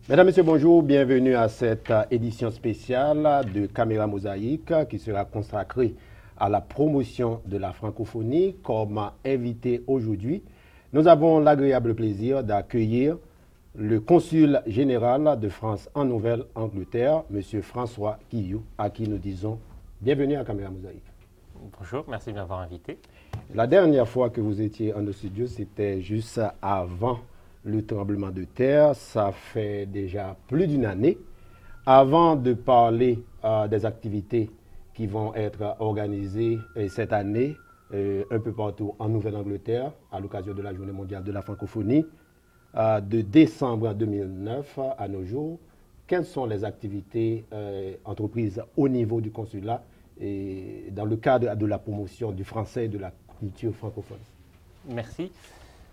Mesdames, Messieurs, bonjour, bienvenue à cette édition spéciale de Caméra Mosaïque qui sera consacrée à la promotion de la francophonie. Comme invité aujourd'hui, nous avons l'agréable plaisir d'accueillir le consul général de France en Nouvelle-Angleterre, M. François Quillou, à qui nous disons bienvenue à Caméra Mosaïque. Bonjour, merci de m'avoir invité. La dernière fois que vous étiez en nos studios, c'était juste avant le tremblement de terre. Ça fait déjà plus d'une année. Avant de parler des activités qui vont être organisées cette année un peu partout en Nouvelle-Angleterre à l'occasion de la Journée mondiale de la francophonie, de décembre 2009 à nos jours, quelles sont les activités entreprises au niveau du consulat et dans le cadre de la promotion du français et de la culture francophone? Merci.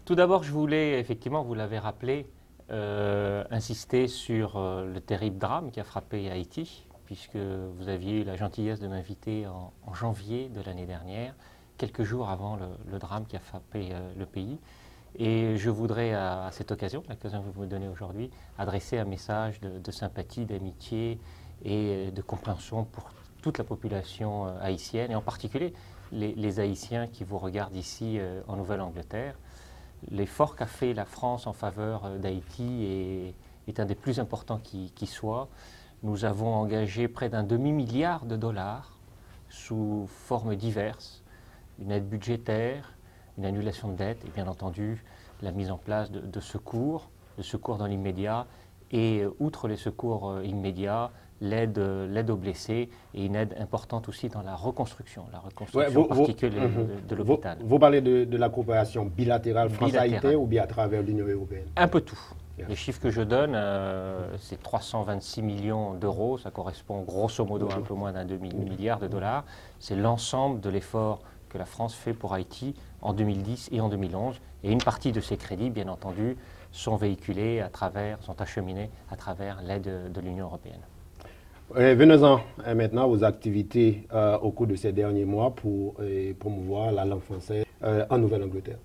Tout d'abord, je voulais, effectivement, vous l'avez rappelé, insister sur le terrible drame qui a frappé Haïti, puisque vous aviez eu la gentillesse de m'inviter en janvier de l'année dernière, quelques jours avant le drame qui a frappé le pays. Et je voudrais, à cette occasion, l'occasion que vous me donnez aujourd'hui, adresser un message de sympathie, d'amitié et de compréhension pour toute la population haïtienne, et en particulier les Haïtiens qui vous regardent ici en Nouvelle-Angleterre. L'effort qu'a fait la France en faveur d'Haïti est un des plus importants qui soit. Nous avons engagé près d'un demi-milliard de dollars sous formes diverses, une aide budgétaire, une annulation de dette et bien entendu la mise en place de secours dans l'immédiat et outre les secours immédiats, l'aide aux blessés et une aide importante aussi dans la reconstruction en particulier de l'hôpital. Vous parlez de la coopération bilatérale France-Haïti ou bien à travers l'Union européenne? Un peu tout. Les chiffres que je donne, c'est 326 millions d'euros, ça correspond grosso modo à un peu moins d'un demi-milliard de dollars. C'est l'ensemble de l'effort que la France fait pour Haïti en 2010 et en 2011. Et une partie de ces crédits, bien entendu, sont véhiculés sont acheminés à travers l'aide de l'Union européenne. Venons-en maintenant aux activités au cours de ces derniers mois pour promouvoir la langue française en Nouvelle-Angleterre.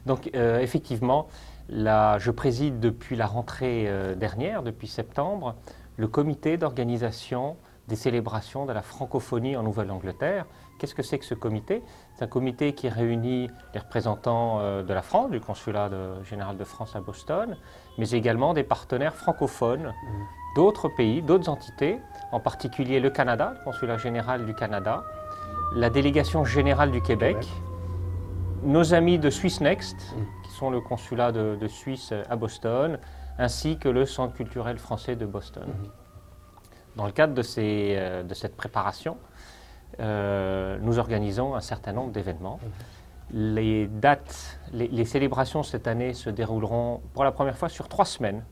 Donc effectivement, je préside depuis la rentrée dernière, depuis septembre, le comité d'organisation des célébrations de la francophonie en Nouvelle-Angleterre. Qu'est-ce que c'est que ce comité? C'est un comité qui réunit les représentants de la France, du consulat général de France à Boston, mais également des partenaires francophones d'autres pays, d'autres entités, en particulier le Canada, le consulat général du Canada, la délégation générale du Québec, nos amis de Swiss Next, qui sont le consulat de Suisse à Boston, ainsi que le Centre culturel français de Boston. Dans le cadre de cette préparation, nous organisons un certain nombre d'événements. Les célébrations cette année se dérouleront pour la première fois sur 3 semaines.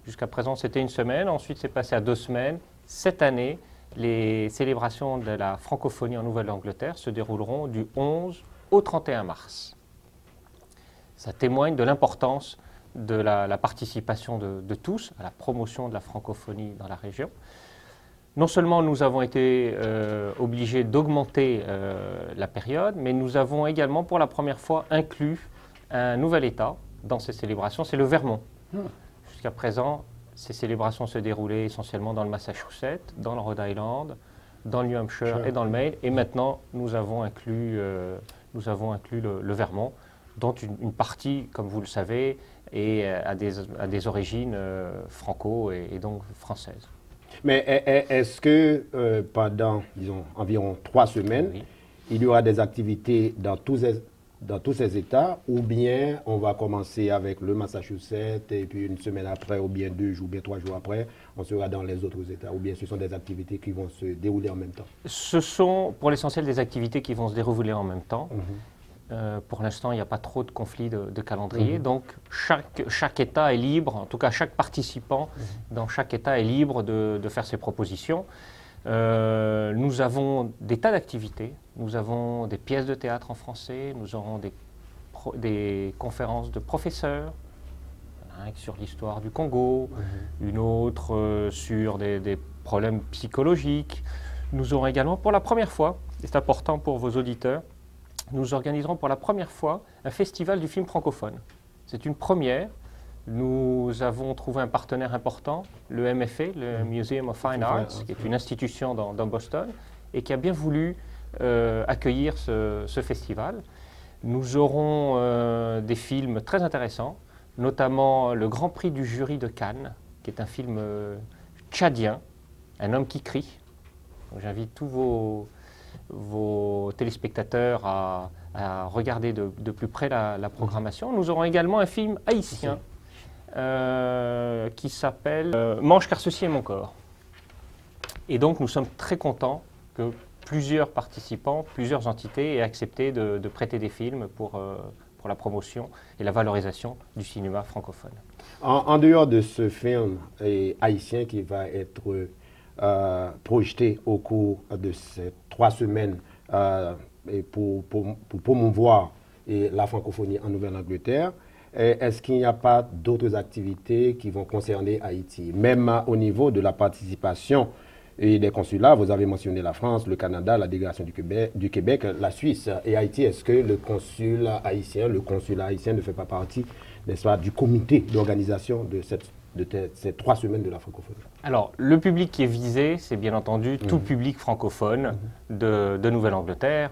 Jusqu'à présent, c'était une semaine, ensuite c'est passé à 2 semaines. Cette année, les célébrations de la francophonie en Nouvelle-Angleterre se dérouleront du 11 au 31 mars. Ça témoigne de l'importance de la participation de tous à la promotion de la francophonie dans la région. Non seulement nous avons été obligés d'augmenter la période, mais nous avons également pour la première fois inclus un nouvel État dans ces célébrations, c'est le Vermont. Jusqu'à présent, ces célébrations se déroulaient essentiellement dans le Massachusetts, dans le Rhode Island, dans le New Hampshire et dans le Maine. Et maintenant, nous avons inclus le Vermont, dont une partie, comme vous le savez, a des origines franco et donc françaises. Mais est-ce que pendant, disons, environ 3 semaines, oui, il y aura des activités dans tous ces États, ou bien on va commencer avec le Massachusetts et puis une semaine après, ou bien 2 jours, ou bien 3 jours après, on sera dans les autres États, ou bien ce sont des activités qui vont se dérouler en même temps? Ce sont pour l'essentiel des activités qui vont se dérouler en même temps. Pour l'instant, il n'y a pas trop de conflits de calendrier, donc chaque État est libre, en tout cas chaque participant dans chaque État est libre de faire ses propositions. Nous avons des tas d'activités, nous avons des pièces de théâtre en français, nous aurons des conférences de professeurs, sur l'histoire du Congo, une autre sur des problèmes psychologiques. Nous aurons également pour la première fois, et c'est important pour vos auditeurs, nous organiserons pour la première fois un festival du film francophone. C'est une première. Nous avons trouvé un partenaire important, le MFA, le Museum of Fine Arts, qui est une institution dans Boston, et qui a bien voulu accueillir ce festival. Nous aurons des films très intéressants, notamment le Grand Prix du jury de Cannes, qui est un film tchadien, Un homme qui crie. J'invite tous vos téléspectateurs à regarder de plus près la programmation. Nous aurons également un film haïtien qui s'appelle Mange car ceci est mon corps. Et donc nous sommes très contents que plusieurs participants, plusieurs entités aient accepté de prêter des films pour la promotion et la valorisation du cinéma francophone. En dehors de ce film haïtien qui va être projeté au cours de ces 3 semaines et pour promouvoir la francophonie en Nouvelle-Angleterre, est-ce qu'il n'y a pas d'autres activités qui vont concerner Haïti? Même au niveau de la participation et des consulats, vous avez mentionné la France, le Canada, la délégation du Québec, la Suisse et Haïti. Est-ce que le consulat haïtien ne fait pas partie, n'est-ce pas, du comité d'organisation de ces 3 semaines de la francophonie? Alors, le public qui est visé, c'est bien entendu tout le public francophone de Nouvelle-Angleterre,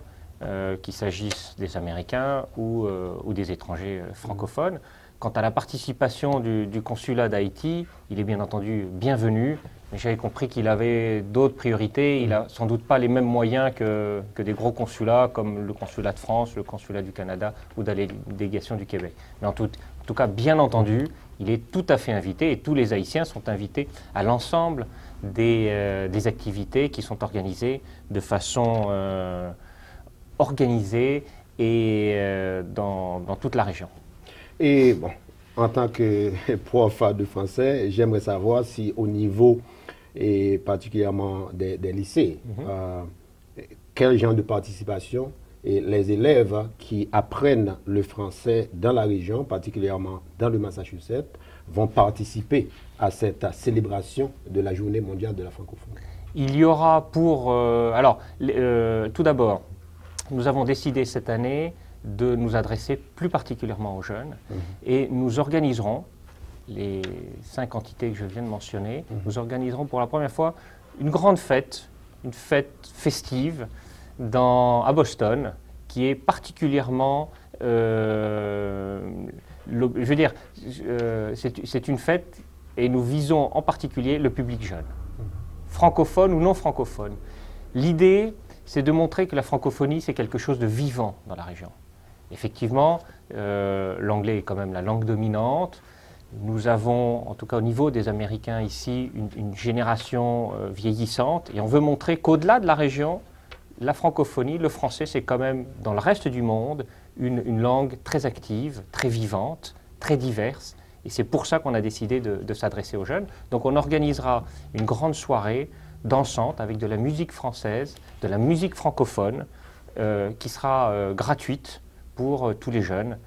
qu'il s'agisse des Américains ou des étrangers francophones. Quant à la participation du consulat d'Haïti, il est bien entendu bienvenu, mais j'avais compris qu'il avait d'autres priorités. Il n'a sans doute pas les mêmes moyens que des gros consulats comme le consulat de France, le consulat du Canada ou la délégation du Québec. Mais en tout cas, bien entendu, il est tout à fait invité et tous les Haïtiens sont invités à l'ensemble des activités qui sont organisées de façon organisée et dans toute la région. Et bon, en tant que prof de français, j'aimerais savoir si au niveau, et particulièrement des lycées, quel genre de participation et les élèves qui apprennent le français dans la région, particulièrement dans le Massachusetts, vont participer à cette célébration de la Journée mondiale de la francophonie. Il y aura tout d'abord, nous avons décidé cette année de nous adresser plus particulièrement aux jeunes et nous organiserons, les 5 entités que je viens de mentionner, nous organiserons pour la première fois une grande fête, une fête festive à Boston qui est particulièrement, c'est une fête et nous visons en particulier le public jeune, francophone ou non francophone. L'idée, c'est de montrer que la francophonie, c'est quelque chose de vivant dans la région. Effectivement, l'anglais est quand même la langue dominante. Nous avons, en tout cas au niveau des Américains ici, une génération vieillissante et on veut montrer qu'au-delà de la région, la francophonie, le français, c'est quand même dans le reste du monde une langue très active, très vivante, très diverse. Et c'est pour ça qu'on a décidé de s'adresser aux jeunes. Donc on organisera une grande soirée dansante avec de la musique française, de la musique francophone, qui sera gratuite pour tous les jeunes,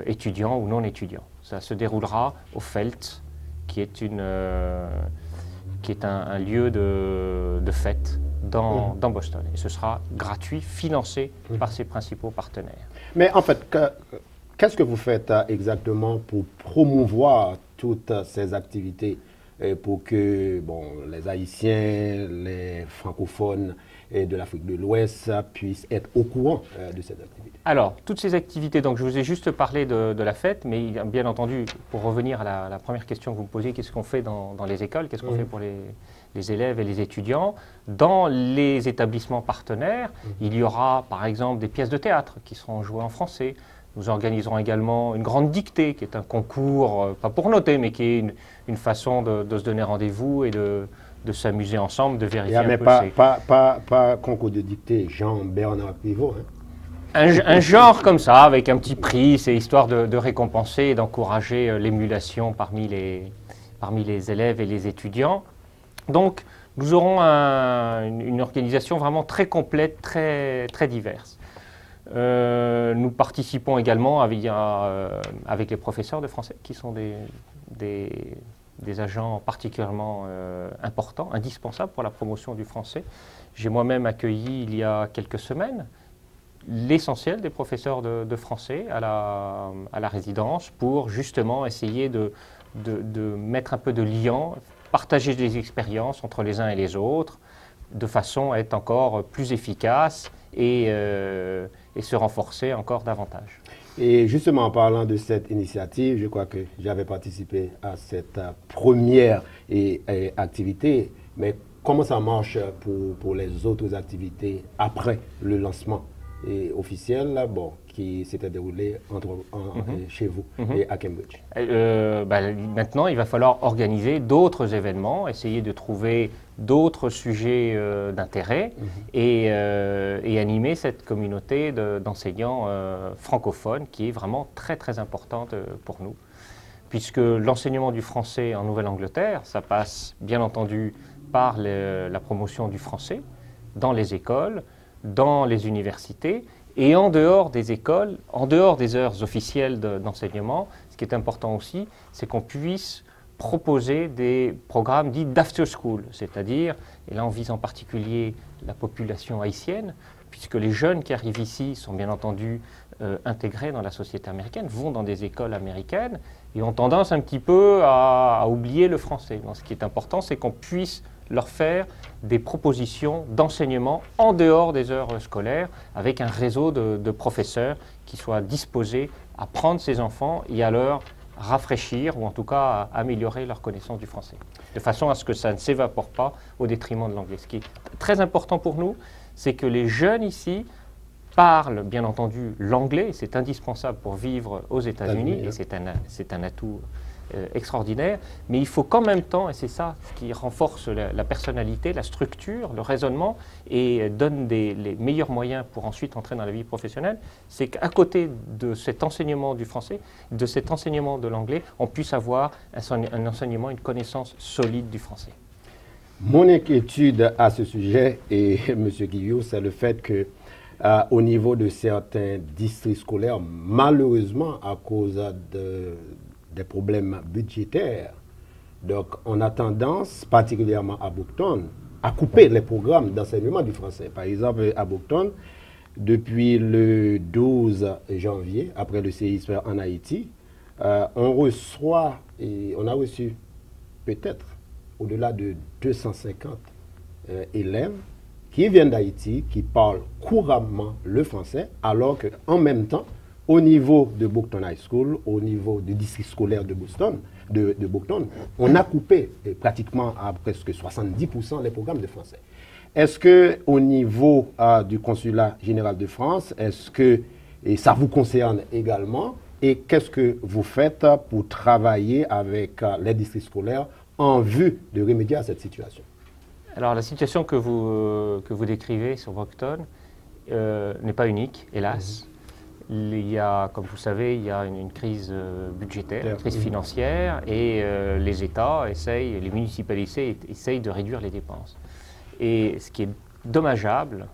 étudiants ou non étudiants. Ça se déroulera au Felt, qui est un lieu de fête dans Boston. Et ce sera gratuit, financé par ses principaux partenaires. Mais en fait, qu'est-ce que vous faites exactement pour promouvoir toutes ces activités pour que les Haïtiens, les francophones de l'Afrique de l'Ouest puissent être au courant de ces activités? Alors, toutes ces activités, donc je vous ai juste parlé de la fête, mais bien entendu, pour revenir à la première question que vous me posiez, qu'est-ce qu'on fait dans les écoles, qu'est-ce qu'on fait pour les élèves et les étudiants? Dans les établissements partenaires, il y aura par exemple des pièces de théâtre qui seront jouées en français. Nous organiserons également une grande dictée, qui est un concours, pas pour noter, mais qui est une façon de se donner rendez-vous et de s'amuser ensemble, de vérifier mais pas concours de dictée, Jean-Bernard Pivot. Un genre comme ça, avec un petit prix, c'est histoire de récompenser et d'encourager l'émulation parmi les élèves et les étudiants. Donc, nous aurons une organisation vraiment très complète, très, très diverse. Nous participons également avec les professeurs de français, qui sont des agents particulièrement importants, indispensables pour la promotion du français. J'ai moi-même accueilli, il y a quelques semaines, l'essentiel des professeurs de français à la résidence pour justement essayer de mettre un peu de lien, partager des expériences entre les uns et les autres, de façon à être encore plus efficace et se renforcer encore davantage. Et justement, en parlant de cette initiative, je crois que j'avais participé à cette première activité, mais comment ça marche pour les autres activités après le lancement officiel qui s'était déroulé chez vous et à Cambridge? Maintenant, il va falloir organiser d'autres événements, essayer de trouver d'autres sujets d'intérêt et animer cette communauté d'enseignants francophones qui est vraiment très très importante pour nous. Puisque l'enseignement du français en Nouvelle-Angleterre, ça passe bien entendu par la promotion du français dans les écoles, dans les universités et en dehors des écoles, en dehors des heures officielles d'enseignement. Ce qui est important aussi, c'est qu'on puisse proposer des programmes dits d'after school, c'est-à-dire, et là on vise en particulier la population haïtienne, puisque les jeunes qui arrivent ici sont bien entendu intégrés dans la société américaine, vont dans des écoles américaines et ont tendance un petit peu à oublier le français. Donc, ce qui est important, c'est qu'on puisse leur faire des propositions d'enseignement en dehors des heures scolaires avec un réseau de professeurs qui soient disposés à prendre ces enfants et à leur rafraîchir ou en tout cas à améliorer leur connaissance du français, de façon à ce que ça ne s'évapore pas au détriment de l'anglais. Ce qui est très important pour nous, c'est que les jeunes ici parlent bien entendu l'anglais, c'est indispensable pour vivre aux États-Unis et c'est un atout extraordinaire, mais il faut qu'en même temps, et c'est ça qui renforce la personnalité, la structure, le raisonnement et donne les meilleurs moyens pour ensuite entrer dans la vie professionnelle, c'est qu'à côté de cet enseignement du français, de cet enseignement de l'anglais, on puisse avoir un enseignement, une connaissance solide du français. Mon inquiétude à ce sujet, et M. Guillot, c'est le fait que au niveau de certains districts scolaires, malheureusement, à cause des problèmes budgétaires, donc on a tendance, particulièrement à Boughton, à couper les programmes d'enseignement du français. Par exemple, à Boughton, depuis le 12 janvier, après le séisme en Haïti, on reçoit, et on a reçu peut-être au-delà de 250 élèves qui viennent d'Haïti, qui parlent couramment le français, alors qu'en même temps, au niveau de Boughton High School, au niveau du district scolaire de Boughton, on a coupé pratiquement à presque 70% les programmes de français. Est-ce qu'au niveau du consulat général de France, est-ce que ça vous concerne également? Et qu'est-ce que vous faites pour travailler avec les districts scolaires en vue de remédier à cette situation? Alors la situation que vous décrivez sur Boughton n'est pas unique, hélas. Il y a, comme vous savez, il y a une crise budgétaire, une crise financière, et les États essayent, les municipalités essayent de réduire les dépenses. Et ce qui est dommageable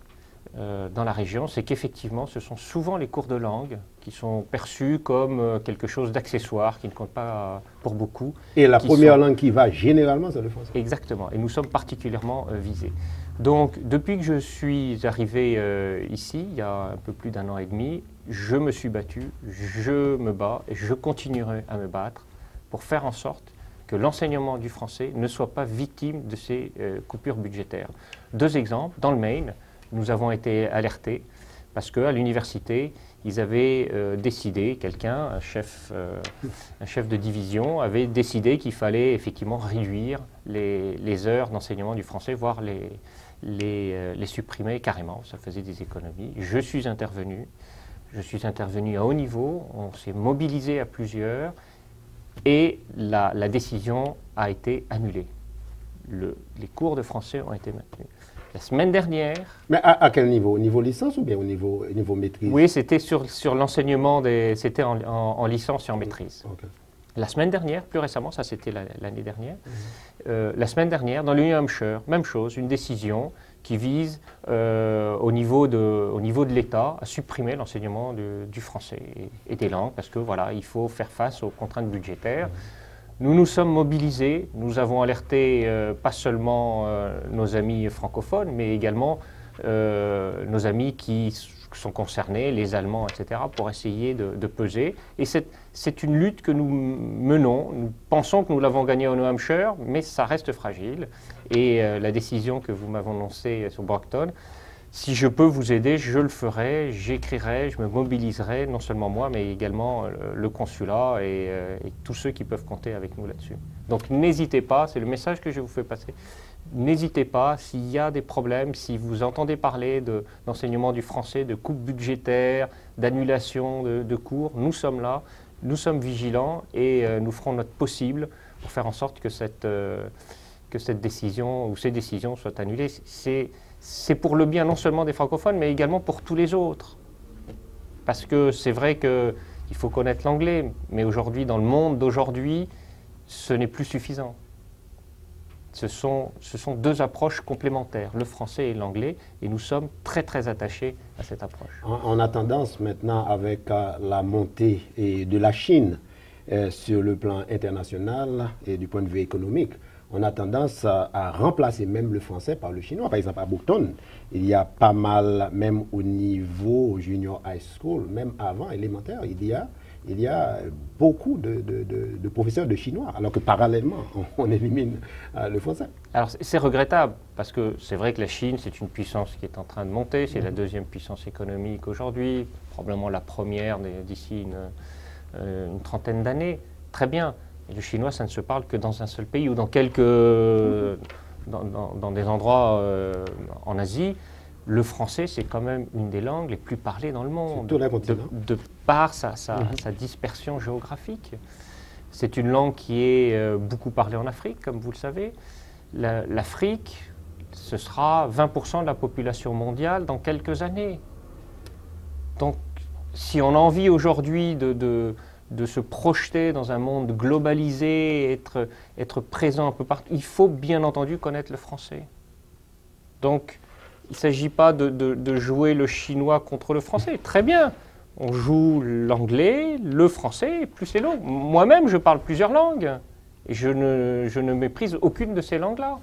dans la région, c'est qu'effectivement, ce sont souvent les cours de langue qui sont perçus comme quelque chose d'accessoire, qui ne compte pas pour beaucoup. Et la première langue qui va généralement, c'est le français. Exactement, et nous sommes particulièrement visés. Donc, depuis que je suis arrivé ici, il y a un peu plus d'un an et demi, je me suis battu, je me bats et je continuerai à me battre pour faire en sorte que l'enseignement du français ne soit pas victime de ces coupures budgétaires. Deux exemples, dans le Maine, nous avons été alertés parce qu'à l'université, ils avaient décidé, un chef de division, avait décidé qu'il fallait effectivement réduire les heures d'enseignement du français, voire les supprimer carrément. Ça faisait des économies. Je suis intervenu à haut niveau, on s'est mobilisé à plusieurs et la décision a été annulée. Les cours de français ont été maintenus. La semaine dernière... Mais à quel niveau? Au niveau licence ou bien au niveau maîtrise? Oui, c'était sur l'enseignement, c'était en licence et en maîtrise. Okay. La semaine dernière, plus récemment, ça c'était l'année dernière, la semaine dernière, dans le New Hampshire, même chose, une décision qui vise au niveau de l'État à supprimer l'enseignement du français et des langues, parce que voilà, il faut faire face aux contraintes budgétaires. Nous nous sommes mobilisés, nous avons alerté pas seulement nos amis francophones, mais également nos amis qui sont concernés, les Allemands, etc., pour essayer de peser. Et c'est une lutte que nous menons. Nous pensons que nous l'avons gagnée au New Hampshire, mais ça reste fragile. Et la décision que vous m'avez annoncée sur Brockton, si je peux vous aider, je le ferai, j'écrirai, je me mobiliserai, non seulement moi, mais également le consulat et tous ceux qui peuvent compter avec nous là-dessus. Donc n'hésitez pas, c'est le message que je vous fais passer. N'hésitez pas, s'il y a des problèmes, si vous entendez parler d'enseignement du français, de coupes budgétaires, d'annulation de cours, nous sommes là, nous sommes vigilants et nous ferons notre possible pour faire en sorte que cette décision ou ces décisions soient annulées. C'est pour le bien non seulement des francophones, mais également pour tous les autres. Parce que c'est vrai qu'il faut connaître l'anglais, mais aujourd'hui, dans le monde d'aujourd'hui, ce n'est plus suffisant. Ce sont deux approches complémentaires, le français et l'anglais, et nous sommes très très attachés à cette approche. On a tendance maintenant, avec la montée de la Chine sur le plan international et du point de vue économique, on a tendance à remplacer même le français par le chinois. Par exemple, à Brockton, il y a pas mal, même au niveau junior high school, même avant élémentaire, il y a beaucoup de professeurs de chinois, alors que parallèlement, on élimine le français. Alors c'est regrettable, parce que c'est vrai que la Chine, c'est une puissance qui est en train de monter, c'est la deuxième puissance économique aujourd'hui, probablement la première d'ici une trentaine d'années. Très bien. Et le chinois, ça ne se parle que dans un seul pays ou dans dans des endroits en Asie. Le français, c'est quand même une des langues les plus parlées dans le monde, de par sa dispersion géographique. C'est une langue qui est beaucoup parlée en Afrique, comme vous le savez. L'Afrique, ce sera 20% de la population mondiale dans quelques années. Donc, si on a envie aujourd'hui de se projeter dans un monde globalisé, être présent un peu partout, il faut bien entendu connaître le français. Donc, il ne s'agit pas de jouer le chinois contre le français. Très bien, on joue l'anglais, le français, et plus c'est long. Moi-même, je parle plusieurs langues, et je ne méprise aucune de ces langues-là.